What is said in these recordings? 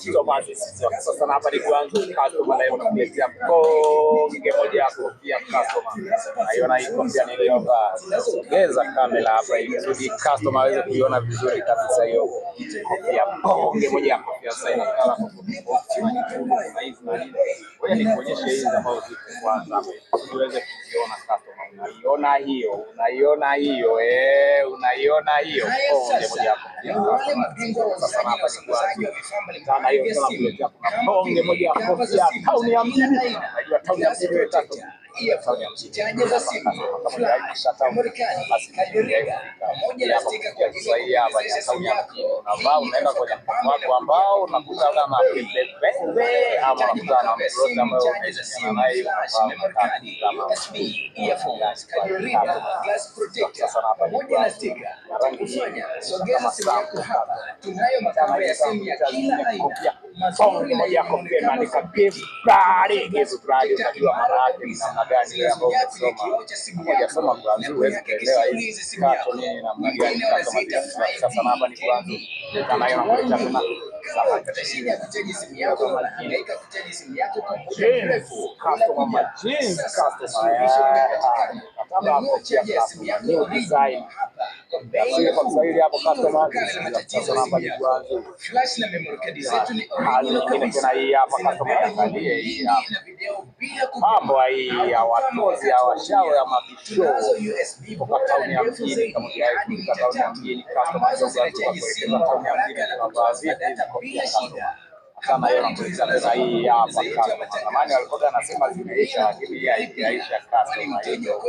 customers sasa na hapa ni kwanza customer leo unakuletea bonge moja yako pia customer. Naiona hii kofia niliyoba. Sogeza kamera hapa ili kusudi customer aweze kuiona vizuri kabisa hiyo kofia bonge moja yako pia sasa ina kala wewe ni kuonyesha hizi ambazo ziko kwanza uweze kuziona customer. Unaiona hiyo unaiona hiyo bonge moja yako sasa hapa ni kwanza sana hiyo tunakuletea bonge moja ya kofia tauni ya mjini. Najua tauni ya mjini tatu tauni ya mjini za simu flash Marekani pamoja na stika kwa ajili ya kuwezesha simu yako unavaa unaenda kwenye watu ambao unakuta kama pepe ama unakuta na mtu ambao unaweza naye kama USB earphones glass protector pamoja na stika kufanya sogeza simu yako hapa. Tunayo makamba ya simu ya kila aina mazuri na yako pema ni kabisa Friday unajua mara yake namna gani ile ambayo unasoma kwanza uweze kuelewa hizi kato ni namna gani kama sasa hapa ni kwanza kama hiyo nakuletea tena shida ya kuchaji simu yako na kuhangaika kuchaji simu yako kwa muda mrefu customer kama chaji ya simu yako design kwa Kiswahili hapo customer hapa ni kwanza flash na memory card zetu ni original kabisa. Hii hapa customer angalie hii mambo hii ya watozi ya washauri ya mabitio USB kwa tauni ya mjini kama kwa tauni ya mjini customer zinachaji simu kwa haraka na kutoa data bila shida. Kama hiyo nakuletea hii hapa customer. Zamani walikuwa wanasema zimeisha lakini hii haijaisha customer hiyo.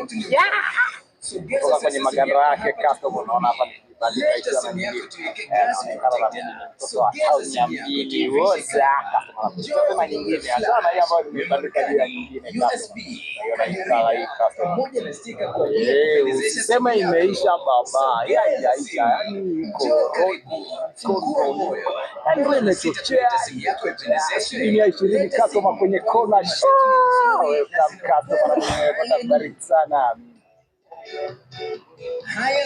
Kutoka kwenye maganda yake customer unaona hapa ni kibandika hicho na nyingine. Tauni ya mjini woza kama nyingine hata hii ambayo nimebandika juu ya nyingine USB pamoja na sticker kwa sema imeisha baba hii haijaisha yani iko moyo yani wewe umechochea simu yako ipendezeshwe 20 customer kwenye kona wewe customer nimepata baridi sana. Haya